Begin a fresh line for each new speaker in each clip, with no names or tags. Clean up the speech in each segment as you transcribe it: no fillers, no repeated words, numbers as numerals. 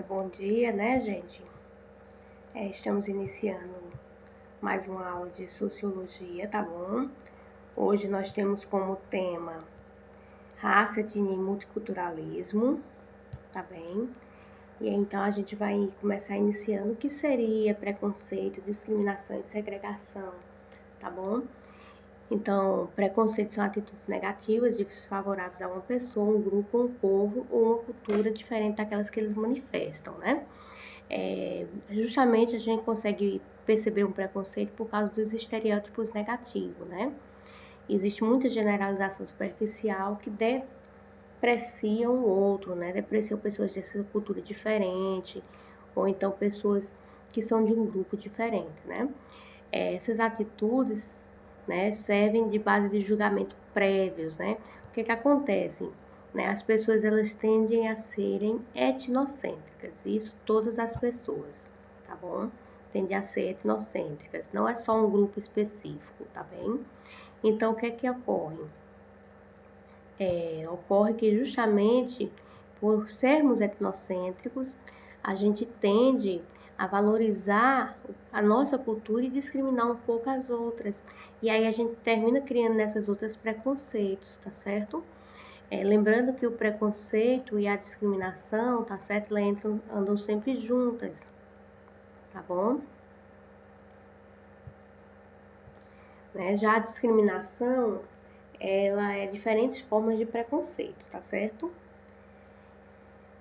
Bom dia, né, gente? Estamos iniciando mais uma aula de Sociologia, tá bom? Hoje nós temos como tema raça, etnia e multiculturalismo, tá bem? E então a gente vai começar iniciando o que seria preconceito, discriminação e segregação, tá bom? Então, preconceito são atitudes negativas, desfavoráveis a uma pessoa, um grupo, um povo ou uma cultura diferente daquelas que eles manifestam, né? Justamente a gente consegue perceber um preconceito por causa dos estereótipos negativos, né? Existe muita generalização superficial que depreciam o outro, né? Depreciam pessoas dessa cultura diferente, ou então pessoas que são de um grupo diferente, né? Essas atitudes, né, servem de base de julgamento prévios, né? O que acontece? Né? As pessoas elas tendem a serem etnocêntricas, isso todas as pessoas, tá bom? Tendem a ser etnocêntricas, não é só um grupo específico, tá bem? Então, o que ocorre? Ocorre que justamente por sermos etnocêntricos, a gente tende a valorizar a nossa cultura e discriminar um pouco as outras. E aí a gente termina criando nessas outras preconceitos, tá certo? Lembrando que o preconceito e a discriminação, tá certo? Elas andam sempre juntas, tá bom? Já a discriminação, ela é diferentes formas de preconceito, tá certo?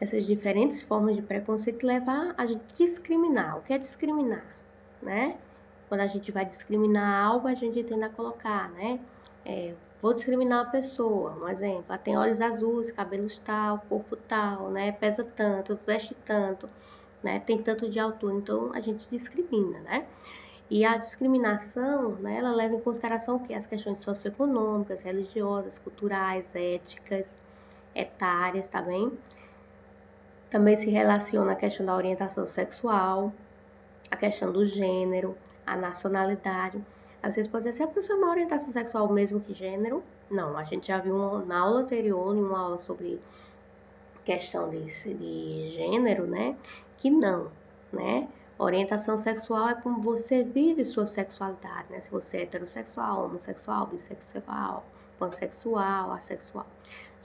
Essas diferentes formas de preconceito levam a gente discriminar. O que é discriminar, né? Quando a gente vai discriminar algo, a gente tende a colocar, né? Vou discriminar uma pessoa, um exemplo, ela tem olhos azuis, cabelos tal, corpo tal, né? Pesa tanto, veste tanto, né? Tem tanto de altura, então a gente discrimina, né? E a discriminação, né, ela leva em consideração o quê? As questões socioeconômicas, religiosas, culturais, éticas, etárias, tá bem? Também se relaciona a questão da orientação sexual, a questão do gênero, a nacionalidade. Aí vocês podem dizer, se a pessoa é uma orientação sexual mesmo que gênero? Não, a gente já viu na aula anterior, em uma aula sobre questão de gênero, né? Que não, né? Orientação sexual é como você vive sua sexualidade, né? Se você é heterossexual, homossexual, bissexual, pansexual, assexual.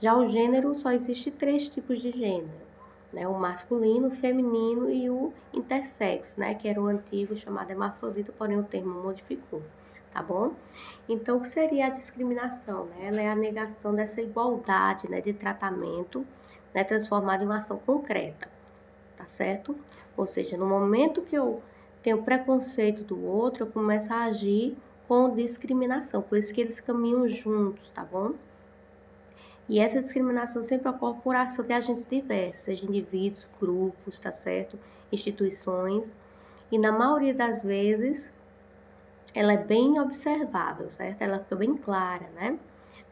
Já o gênero, só existe 3 tipos de gênero, né? O masculino, o feminino e o intersex, né? Que era o antigo chamado hermafrodita, porém o termo modificou, tá bom? Então, o que seria a discriminação, né? Ela é a negação dessa igualdade, né, de tratamento, né, transformada em uma ação concreta, tá certo? Ou seja, no momento que eu tenho preconceito do outro, eu começo a agir com discriminação, por isso que eles caminham juntos, tá bom? E essa discriminação sempre ocorre por ação de agentes diversos, seja indivíduos, grupos, tá certo? Instituições. E na maioria das vezes, ela é bem observável, certo? Ela fica bem clara, né?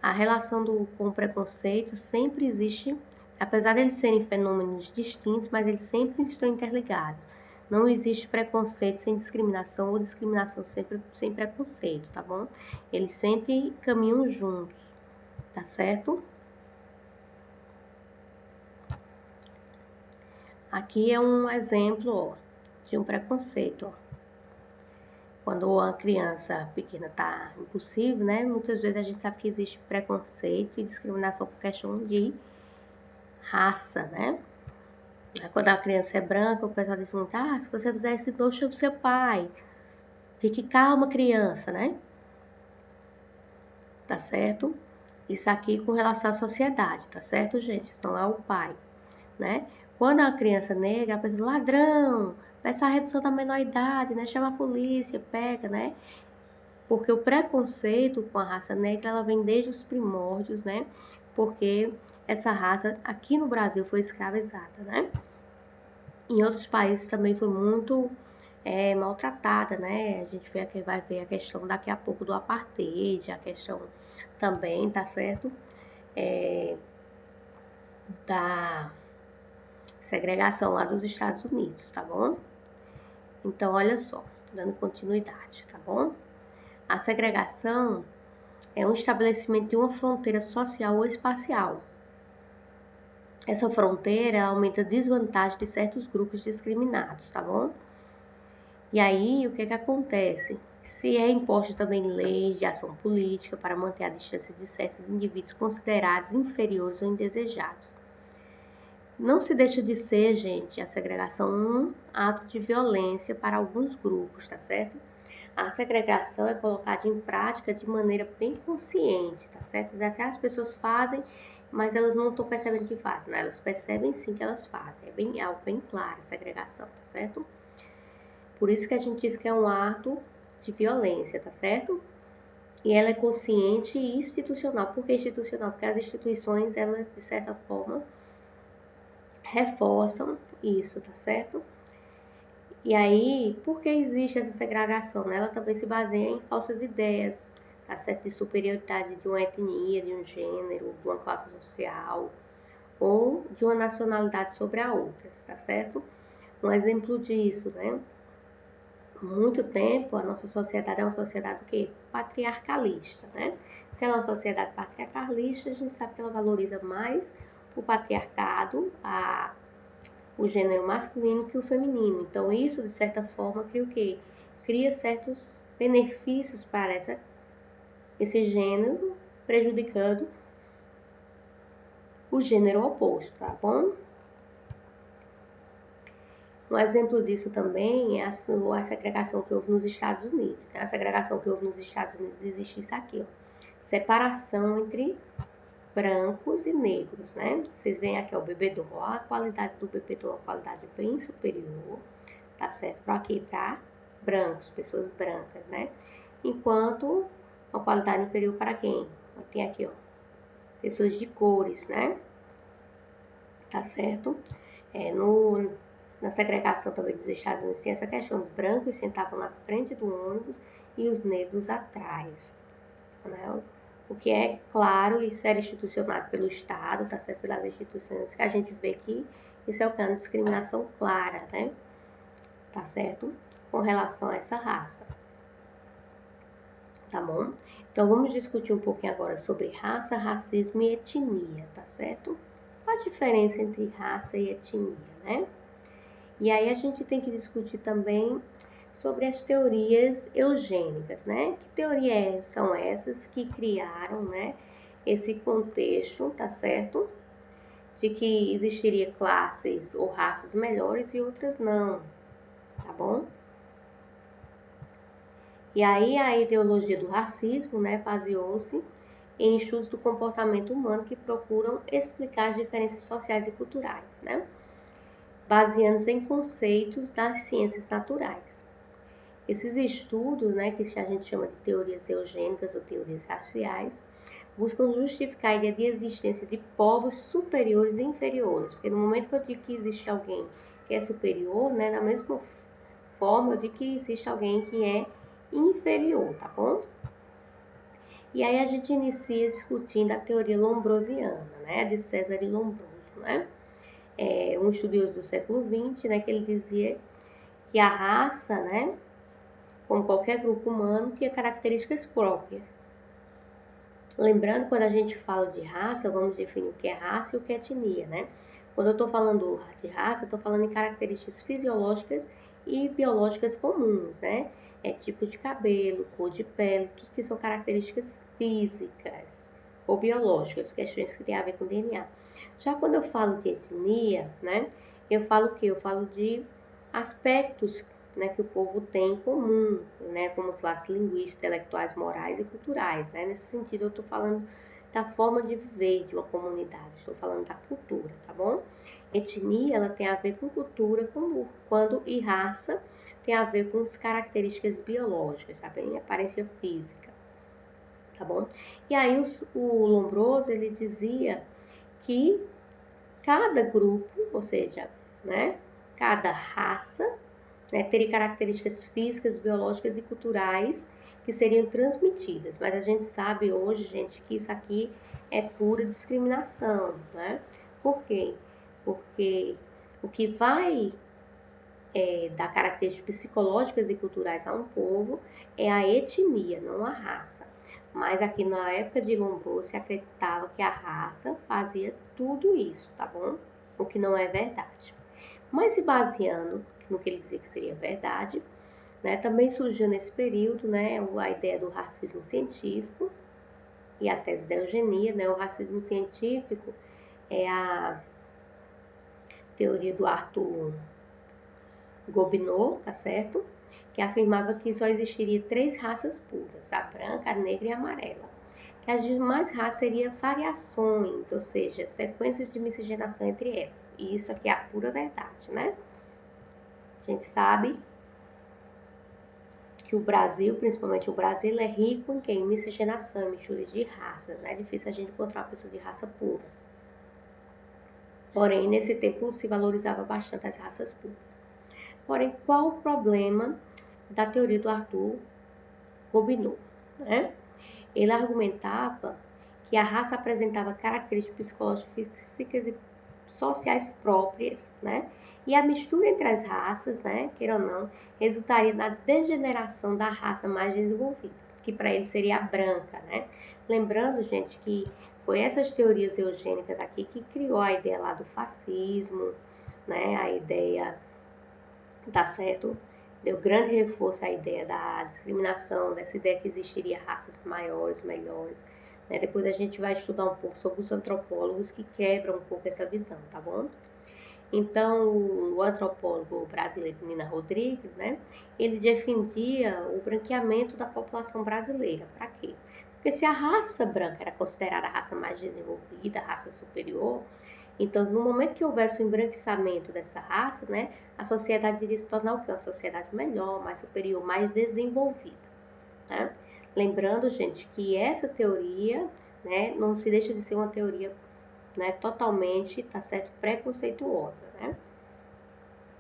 A relação com o preconceito sempre existe, apesar de eles serem fenômenos distintos, mas eles sempre estão interligados. Não existe preconceito sem discriminação ou discriminação sempre sem preconceito, tá bom? Eles sempre caminham juntos, tá certo? Aqui é um exemplo, ó, de um preconceito, ó. Quando uma criança pequena está impossível, né? Muitas vezes a gente sabe que existe preconceito e discriminação por questão de raça, né? Quando a criança é branca, o pessoal diz muito, se você fizer isso, então chame seu pai. Fique calma, criança, né? Tá certo? Isso aqui com relação à sociedade, tá certo, gente? Isso não é o pai, né? Quando a criança negra, a pessoa ladrão, peça a redução da menor idade, né? Chama a polícia, pega, né? Porque o preconceito com a raça negra, ela vem desde os primórdios, né? Porque essa raça aqui no Brasil foi escravizada, né? Em outros países também foi muito maltratada, né? A gente vai ver a questão daqui a pouco do apartheid, a questão também, tá certo? Da segregação lá dos Estados Unidos, tá bom? Então, olha só, dando continuidade, tá bom? A segregação é um estabelecimento de uma fronteira social ou espacial, essa fronteira aumenta a desvantagem de certos grupos discriminados, tá bom? E aí, o que acontece? Se é imposto também leis de ação política para manter a distância de certos indivíduos considerados inferiores ou indesejáveis. Não se deixa de ser, gente, a segregação um ato de violência para alguns grupos, tá certo? A segregação é colocada em prática de maneira bem consciente, tá certo? As pessoas fazem, mas elas não estão percebendo que fazem, né? Elas percebem sim que elas fazem. É algo bem claro a segregação, tá certo? Por isso que a gente diz que é um ato de violência, tá certo? E ela é consciente e institucional. Por que institucional? Porque as instituições, elas, de certa forma, reforçam isso, tá certo? E aí, por que existe essa segregação? Né? Ela também se baseia em falsas ideias, tá certo? De superioridade de uma etnia, de um gênero, de uma classe social ou de uma nacionalidade sobre a outra, tá certo? Um exemplo disso, né? Por muito tempo, a nossa sociedade é uma sociedade o quê? Patriarcalista, né? Se ela é uma sociedade patriarcalista, a gente sabe que ela valoriza mais o patriarcado, o gênero masculino que o feminino. Então, isso, de certa forma, cria o quê? Cria certos benefícios para esse gênero, prejudicando o gênero oposto, tá bom? Um exemplo disso também é a segregação que houve nos Estados Unidos. A segregação que houve nos Estados Unidos existe isso aqui, ó. Separação entre brancos e negros, né? Vocês veem aqui, ó, o bebedouro. A qualidade do bebedouro é uma qualidade bem superior, tá certo? Para aqui, para brancos, pessoas brancas, né? Enquanto uma qualidade inferior para quem? Tem aqui, ó, pessoas de cores, né? Tá certo? Na segregação também dos Estados Unidos tem essa questão, os brancos sentavam na frente do ônibus e os negros atrás, né? O que é claro, isso era institucionado pelo Estado, tá certo? Pelas instituições, que a gente vê que isso é uma discriminação clara, né? Tá certo? Com relação a essa raça. Tá bom? Então, vamos discutir um pouquinho agora sobre raça, racismo e etnia, tá certo? Qual a diferença entre raça e etnia, né? E aí a gente tem que discutir também sobre as teorias eugênicas, né? Que teorias são essas que criaram, né, esse contexto, tá certo? De que existiria classes ou raças melhores e outras não, tá bom? E aí a ideologia do racismo, né, baseou-se em estudos do comportamento humano que procuram explicar as diferenças sociais e culturais, né? Baseando-se em conceitos das ciências naturais. Esses estudos, né, que a gente chama de teorias eugênicas ou teorias raciais, buscam justificar a ideia de existência de povos superiores e inferiores, porque no momento que eu digo que existe alguém que é superior, né, da mesma forma eu digo que existe alguém que é inferior, tá bom? E aí a gente inicia discutindo a teoria lombrosiana, né, de César Lombroso, né? Um estudioso do século XX, né, que ele dizia que a raça, né, como qualquer grupo humano, tinha características próprias. Lembrando, quando a gente fala de raça, vamos definir o que é raça e o que é etnia, né? Quando eu estou falando de raça, eu estou falando em características fisiológicas e biológicas comuns, né? É tipo de cabelo, cor de pele, tudo que são características físicas ou biológicas, questões que têm a ver com DNA. Já quando eu falo de etnia, né? Eu falo o quê? Eu falo de aspectos, né, que o povo tem em comum, né, como classes linguísticas, intelectuais, morais e culturais, né? Nesse sentido, eu estou falando da forma de viver de uma comunidade, estou falando da cultura, tá bom? Etnia, ela tem a ver com cultura, e raça tem a ver com as características biológicas, tá bem? Aparência física, tá bom? E aí o Lombroso, ele dizia que cada grupo, ou seja, né, cada raça, né, teria características físicas, biológicas e culturais que seriam transmitidas. Mas a gente sabe hoje, gente, que isso aqui é pura discriminação, né? Por quê? Porque o que vai dar características psicológicas e culturais a um povo é a etnia, não a raça. Mas aqui na época de Lombroso se acreditava que a raça fazia tudo isso, tá bom? O que não é verdade. Mas se baseando no que ele dizia que seria verdade, né, também surgiu nesse período, né, a ideia do racismo científico e a tese da eugenia, né? O racismo científico é a teoria do Arthur Gobineau, tá certo? Que afirmava que só existiria 3 raças puras, a branca, a negra e a amarela. Que as demais raças seriam variações, ou seja, sequências de miscigenação entre elas. E isso aqui é a pura verdade, né? A gente sabe que o Brasil, principalmente o Brasil, é rico em quem? Miscigenação, mistura de raças, né? É difícil a gente encontrar uma pessoa de raça pura. Porém, nesse tempo se valorizava bastante as raças puras. Porém, qual o problema da teoria do Arthur Gobineau, né? Ele argumentava que a raça apresentava características psicológicas, físicas e sociais próprias, né? E a mistura entre as raças, né, queira ou não, resultaria na degeneração da raça mais desenvolvida, que para ele seria a branca, né? Lembrando, gente, que foi essas teorias eugênicas aqui que criou a ideia lá do fascismo, né? A ideia, tá certo? Deu grande reforço à ideia da discriminação, dessa ideia que existiria raças maiores, melhores. Né? Depois a gente vai estudar um pouco sobre os antropólogos que quebram um pouco essa visão, tá bom? Então, o antropólogo brasileiro Nina Rodrigues, né, ele defendia o branqueamento da população brasileira. Para quê? Porque se a raça branca era considerada a raça mais desenvolvida, a raça superior, então, no momento que houvesse o embranquecimento dessa raça, né, a sociedade iria se tornar o quê? Uma sociedade melhor, mais superior, mais desenvolvida. Né? Lembrando, gente, que essa teoria, né, não se deixa de ser uma teoria, né, totalmente, tá certo, preconceituosa, né?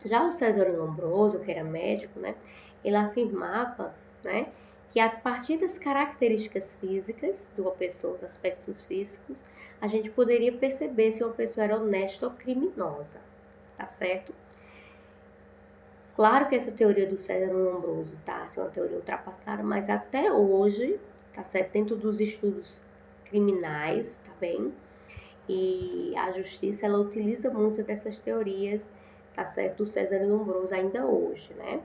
Já o César Lombroso, que era médico, né, ele afirmava, né, que a partir das características físicas de uma pessoa, os aspectos físicos, a gente poderia perceber se uma pessoa era honesta ou criminosa, tá certo? Claro que essa teoria do César Lombroso tá, é uma teoria ultrapassada, mas até hoje, tá certo, dentro dos estudos criminais, tá bem? E a justiça, ela utiliza muito dessas teorias, tá certo, do César Lombroso ainda hoje, né?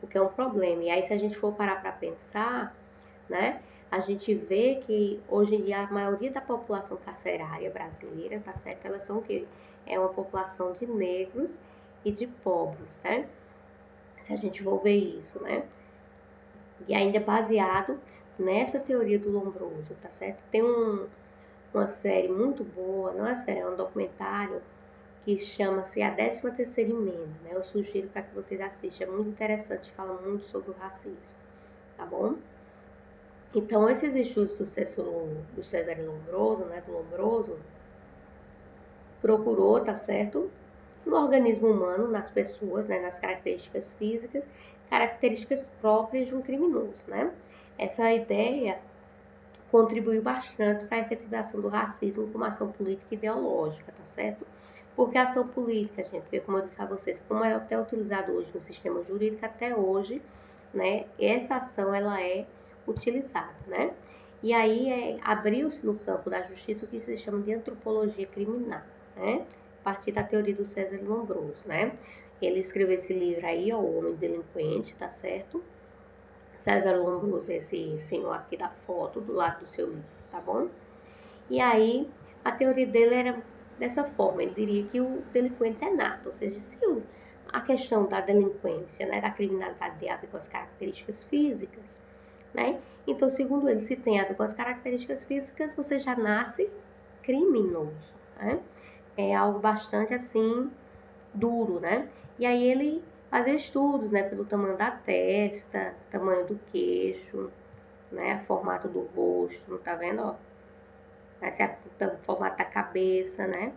O que é um problema. E aí, se a gente for parar para pensar, né, a gente vê que hoje em dia a maioria da população carcerária brasileira, tá certo, elas são o quê? É uma população de negros e de pobres, né? Se a gente for ver isso, né? E ainda baseado nessa teoria do Lombroso, tá certo? Tem uma série muito boa, não é série, é um documentário que chama-se A 13ª Emenda, né? Eu sugiro para que vocês assistam, é muito interessante, fala muito sobre o racismo, tá bom? Então, esses estudos do César Lombroso, né, do Lombroso, procurou, tá certo, no organismo humano, nas pessoas, né, nas características físicas, características próprias de um criminoso, né? Essa ideia contribuiu bastante para a efetivação do racismo como ação política e ideológica, tá certo? Porque a ação política, gente, porque como eu disse a vocês, como é até utilizado hoje no sistema jurídico, até hoje, né, essa ação, ela é utilizada, né? E aí abriu-se no campo da justiça o que se chama de antropologia criminal, né? A partir da teoria do César Lombroso, né? Ele escreveu esse livro aí, ó, O Homem Delinquente, tá certo? César Lombroso, esse senhor aqui da foto, do lado do seu livro, tá bom? E aí, a teoria dele era dessa forma, ele diria que o delinquente é nato, ou seja, se a questão da delinquência, né, da criminalidade tem a ver com as características físicas, né? Então, segundo ele, se tem a ver com as características físicas, você já nasce criminoso, né? É algo bastante, assim, duro, né? E aí ele fazia estudos, né, pelo tamanho da testa, tamanho do queixo, né, formato do rosto, tá vendo, ó? O formato da cabeça, né,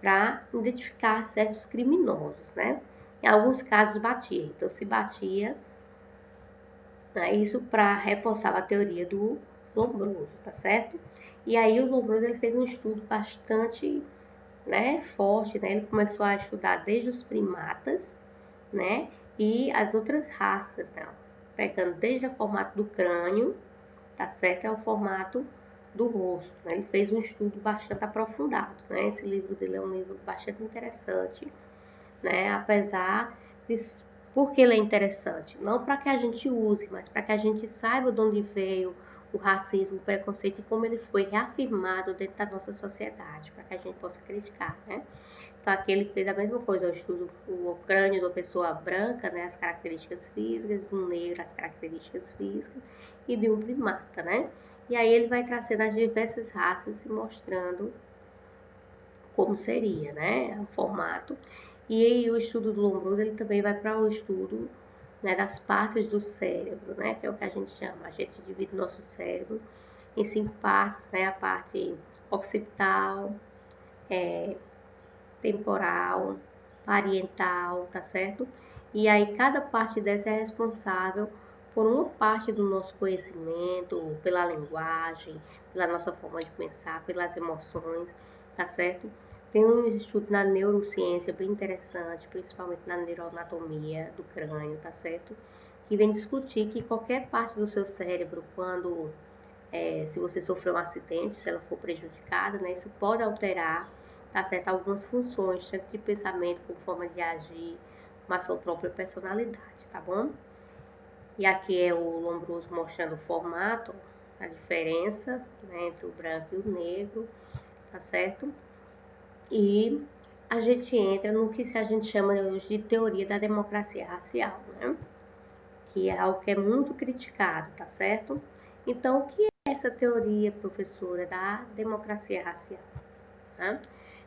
para identificar certos criminosos, né? Em alguns casos batia, então se batia, né, isso para reforçar a teoria do Lombroso, tá certo? E aí o Lombroso ele fez um estudo bastante, né, forte, né? Ele começou a estudar desde os primatas, né, e as outras raças, né, pegando desde o formato do crânio, tá certo? É o formato do rosto, né? Ele fez um estudo bastante aprofundado, né? Esse livro dele é um livro bastante interessante, né? Apesar de... Por que ele é interessante? Não para que a gente use, mas para que a gente saiba de onde veio o racismo, o preconceito e como ele foi reafirmado dentro da nossa sociedade, para que a gente possa criticar, né? Então aqui ele fez a mesma coisa, o estudo o crânio da pessoa branca, né, as características físicas, do negro, as características físicas, e de um primata, né? E aí ele vai trazendo as diversas raças e mostrando como seria, né, o formato. E aí o estudo do Lombroso, ele também vai para o estudo, né, das partes do cérebro, né, que é o que a gente chama. A gente divide o nosso cérebro em 5 partes, né, a parte occipital, temporal, parietal, tá certo? E aí cada parte dessa é responsável por uma parte do nosso conhecimento, pela linguagem, pela nossa forma de pensar, pelas emoções, tá certo? Tem um estudo na neurociência bem interessante, principalmente na neuroanatomia do crânio, tá certo? Que vem discutir que qualquer parte do seu cérebro, quando se você sofreu um acidente, se ela for prejudicada, né, isso pode alterar, tá certo? Algumas funções, tanto de pensamento como forma de agir, como a sua própria personalidade, tá bom? E aqui é o Lombroso mostrando o formato, a diferença, né, entre o branco e o negro, tá certo? E a gente entra no que a gente chama hoje de teoria da democracia racial, né? Que é algo que é muito criticado, tá certo? Então, o que é essa teoria, professora, da democracia racial? Tá?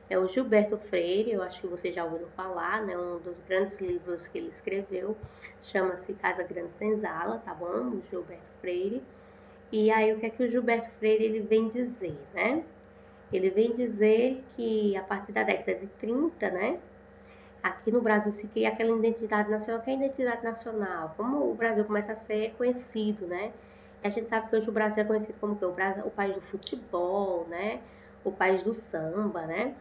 É o Gilberto Freire, eu acho que você já ouviu falar, né? Um dos grandes livros que ele escreveu, chama-se Casa Grande Senzala, tá bom? O Gilberto Freire. E aí, o que é que o Gilberto Freire ele vem dizer, né? Ele vem dizer que a partir da década de 30, né? Aqui no Brasil se cria aquela identidade nacional, que é a identidade nacional, como o Brasil começa a ser conhecido, né? E a gente sabe que hoje o Brasil é conhecido como que o país do futebol, né? O país do samba, né?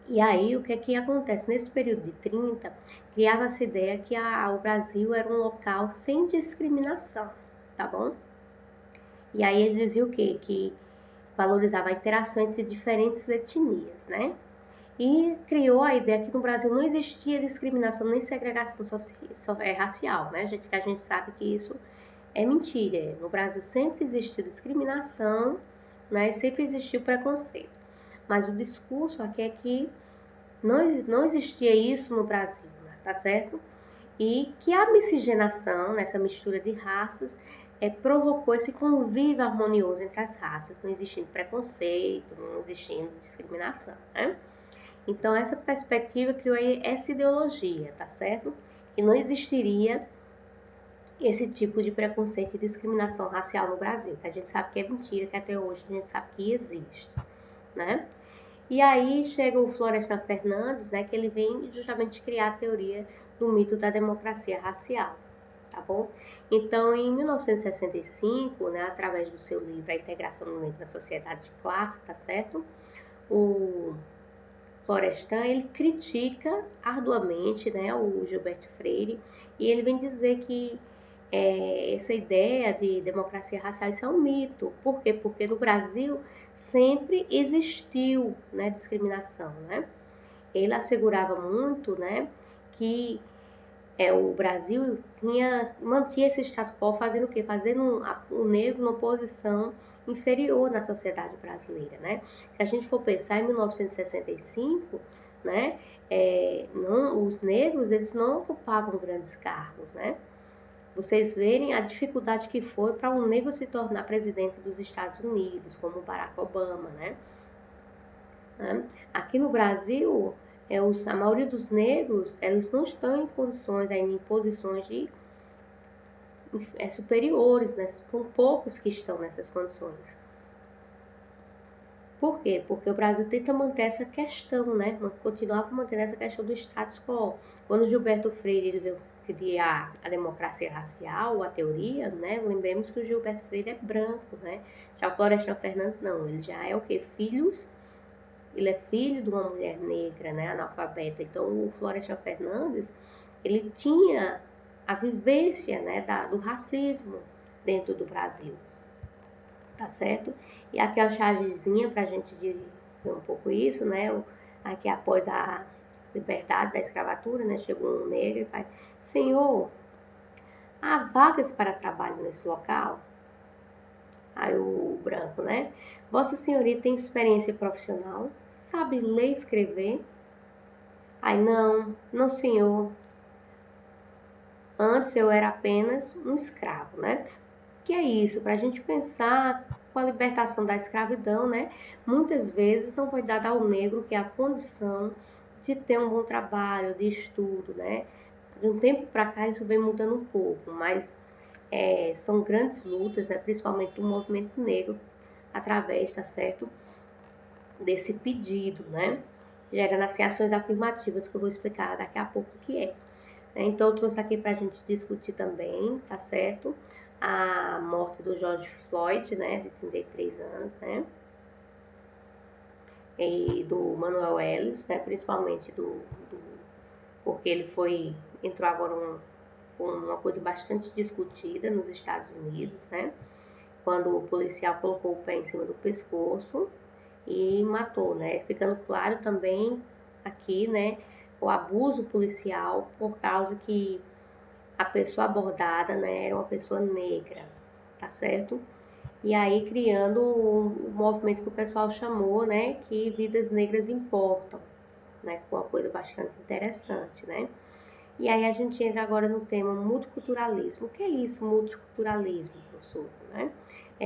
E aí, o que é que acontece? Nesse período de 30, criava-se a ideia que o Brasil era um local sem discriminação, tá bom? E aí eles diziam o quê? Que valorizava a interação entre diferentes etnias, né? E criou a ideia que no Brasil não existia discriminação nem segregação racial, né? Que a gente sabe que isso é mentira. No Brasil sempre existiu discriminação, né? E sempre existiu preconceito. Mas o discurso aqui é que não existia isso no Brasil, né? Tá certo? E que a miscigenação, nessa mistura de raças, provocou esse convívio harmonioso entre as raças, não existindo preconceito, não existindo discriminação, né? Então, essa perspectiva criou essa ideologia, tá certo? Que não existiria esse tipo de preconceito e discriminação racial no Brasil, que a gente sabe que é mentira, que até hoje a gente sabe que existe, né? E aí chega o Florestan Fernandes, né, que ele vem justamente criar a teoria do mito da democracia racial, tá bom? Então, em 1965, né, através do seu livro A Integração do Negro na Sociedade de Classe, tá certo? O Florestan, ele critica arduamente, né, o Gilberto Freire, e ele vem dizer que essa ideia de democracia racial isso é um mito. Por quê? Porque no Brasil sempre existiu, né, discriminação, né? Ele assegurava muito, né, que o Brasil mantinha esse status quo fazendo o quê? Fazendo o negro numa posição inferior na sociedade brasileira, né? Se a gente for pensar em 1965, né, os negros eles não ocupavam grandes cargos, né? Vocês verem a dificuldade que foi para um negro se tornar presidente dos Estados Unidos, como Barack Obama, né? Aqui no Brasil, a maioria dos negros, eles não estão em condições, ainda em posições superiores, né? São poucos que estão nessas condições. Por quê? Porque o Brasil tenta manter essa questão, né? Continuava mantendo essa questão do status quo. Quando Gilberto Freire ele veio criar a democracia racial, a teoria, né? Lembremos que o Gilberto Freire é branco, né? Já o Florestan Fernandes não, ele já é o quê? Ele é filho de uma mulher negra, né? Analfabeta. Então, o Florestan Fernandes, ele tinha a vivência, né? Do racismo dentro do Brasil. tá certo? E aqui é a chargezinha para a gente ver um pouco isso, né? Aqui após a liberdade da escravatura, né? Chegou um negro e faz: Senhor, há vagas para trabalho nesse local? Aí o branco, né? Vossa Senhoria tem experiência profissional? Sabe ler e escrever? Aí não senhor. Antes eu era apenas um escravo, né? Que é isso? Para a gente pensar com a libertação da escravidão, né? Muitas vezes não foi dada ao negro que é a condição de ter um bom trabalho, de estudo, né? De um tempo para cá isso vem mudando um pouco, mas são grandes lutas, né? Principalmente do movimento negro, através, tá certo? Desse pedido, né? Gerando assim, ações afirmativas que eu vou explicar daqui a pouco o que é. Então, eu trouxe aqui para a gente discutir também, tá certo? A morte do George Floyd, né, de 33 anos, né? E do Manuel Ellis, né, principalmente porque ele entrou agora uma coisa bastante discutida nos Estados Unidos, né? Quando o policial colocou o pé em cima do pescoço e matou, né? Ficando claro também aqui, né, o abuso policial por causa que a pessoa abordada, né, era uma pessoa negra, tá certo? E aí criando o movimento que o pessoal chamou, né, que vidas negras importam, né, com uma coisa bastante interessante, né? E aí a gente entra agora no tema multiculturalismo. O que é isso, multiculturalismo, professor? Né?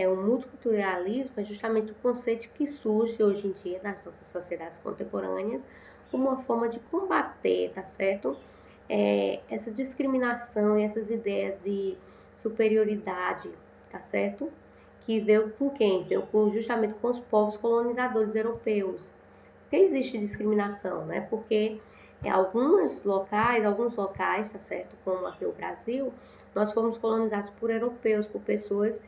O multiculturalismo é justamente o conceito que surge hoje em dia nas nossas sociedades contemporâneas como uma forma de combater, tá certo? Essa discriminação e essas ideias de superioridade, tá certo? Que veio com quem? Veio justamente com os povos colonizadores europeus. Porque existe discriminação, né? Porque alguns locais, tá certo? Como aqui o Brasil, nós fomos colonizados por europeus, por pessoas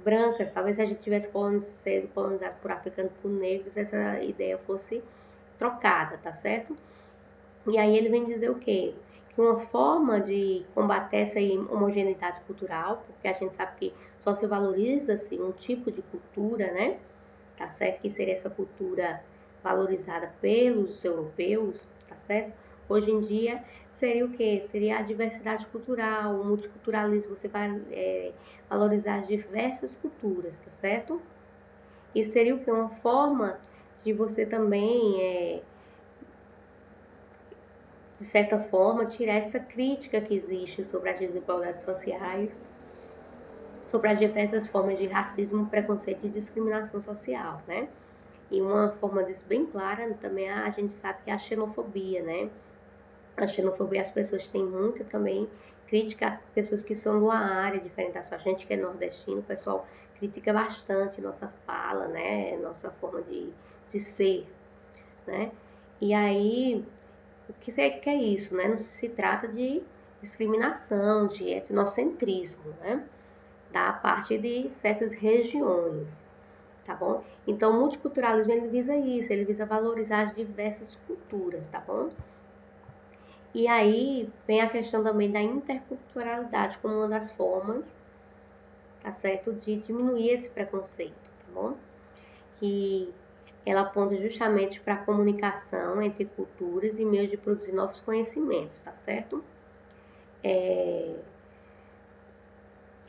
brancas. Talvez se a gente tivesse sido colonizado por africanos, por negros, essa ideia fosse trocada, tá certo? E aí ele vem dizer o quê? Que uma forma de combater essa homogeneidade cultural, porque a gente sabe que só se valoriza assim, um tipo de cultura, né? Tá certo? Que seria essa cultura valorizada pelos europeus, tá certo? Hoje em dia seria o quê? Seria a diversidade cultural, o multiculturalismo, você vai valorizar as diversas culturas, tá certo? E seria o quê? Uma forma de você também de certa forma, tirar essa crítica que existe sobre as desigualdades sociais, sobre as diversas formas de racismo, preconceito e discriminação social, né? E uma forma disso bem clara também a gente sabe que é a xenofobia, né? A xenofobia as pessoas têm muito também crítica a pessoas que são de uma área diferente da sua. A gente que é nordestino, o pessoal critica bastante nossa fala, né? Nossa forma de ser, né? E aí o que é isso, né? Não se trata de discriminação, de etnocentrismo, né? Da parte de certas regiões, tá bom? Então, o multiculturalismo, ele visa isso, ele visa valorizar as diversas culturas, tá bom? E aí, vem a questão também da interculturalidade como uma das formas, tá certo? De diminuir esse preconceito, tá bom? Que ela aponta justamente para a comunicação entre culturas e meios de produzir novos conhecimentos, tá certo?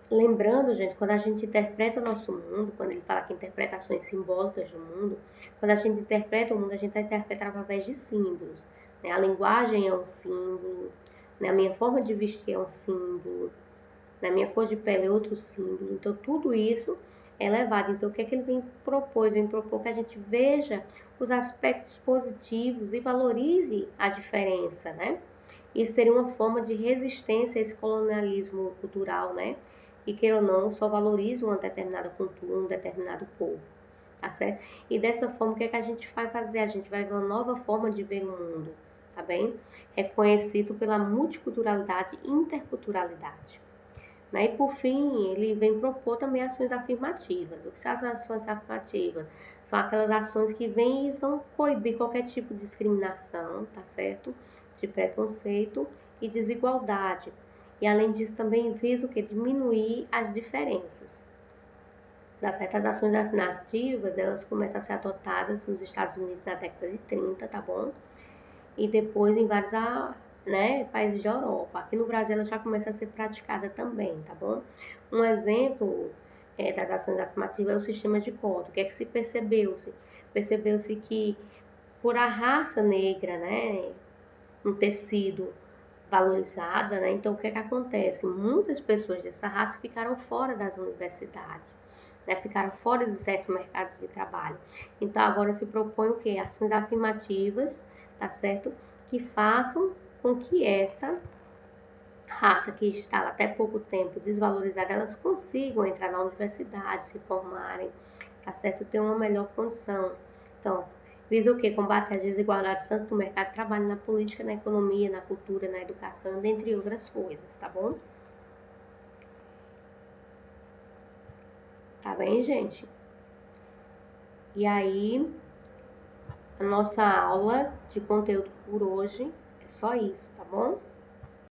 Lembrando, gente, quando a gente interpreta o nosso mundo, quando ele fala que interpretações simbólicas do mundo, quando a gente interpreta o mundo, a gente vai interpretar através de símbolos, né? A linguagem é um símbolo, né? A minha forma de vestir é um símbolo, né? A minha cor de pele é outro símbolo. Então, tudo isso é levado. Então, o que é que ele vem propor? Ele vem propor que a gente veja os aspectos positivos e valorize a diferença, né? Isso seria uma forma de resistência a esse colonialismo cultural, né? E queira ou não, só valoriza uma determinada cultura, um determinado povo, tá certo? E dessa forma, o que é que a gente vai fazer? A gente vai ver uma nova forma de ver o mundo, tá bem? Reconhecido pela multiculturalidade e interculturalidade. Né? E por fim, ele vem propor também ações afirmativas. O que são as ações afirmativas? São aquelas ações que visam coibir qualquer tipo de discriminação, tá certo? De preconceito e desigualdade. E além disso também visa o que? Diminuir as diferenças. das certas ações afirmativas, elas começam a ser adotadas nos Estados Unidos na década de 30, tá bom? E depois em vários países da Europa. Aqui no Brasil ela já começa a ser praticada também, tá bom? Um exemplo das ações afirmativas é o sistema de cota. O que é que se percebeu-se? Percebeu-se que por a raça negra, né, não ter sido valorizada, né, então o que é que acontece? Muitas pessoas dessa raça ficaram fora das universidades, né, ficaram fora de certos mercados de trabalho. Então agora se propõe o quê? Ações afirmativas, tá certo? Que façam com que essa raça que estava até pouco tempo desvalorizada, elas consigam entrar na universidade, se formarem, tá certo? Ter uma melhor condição. Então, visa o quê? Combater as desigualdades tanto no mercado de trabalho, na política, na economia, na cultura, na educação, dentre outras coisas, tá bom? Tá bem, gente? E aí, a nossa aula de conteúdo por hoje é só isso, tá bom?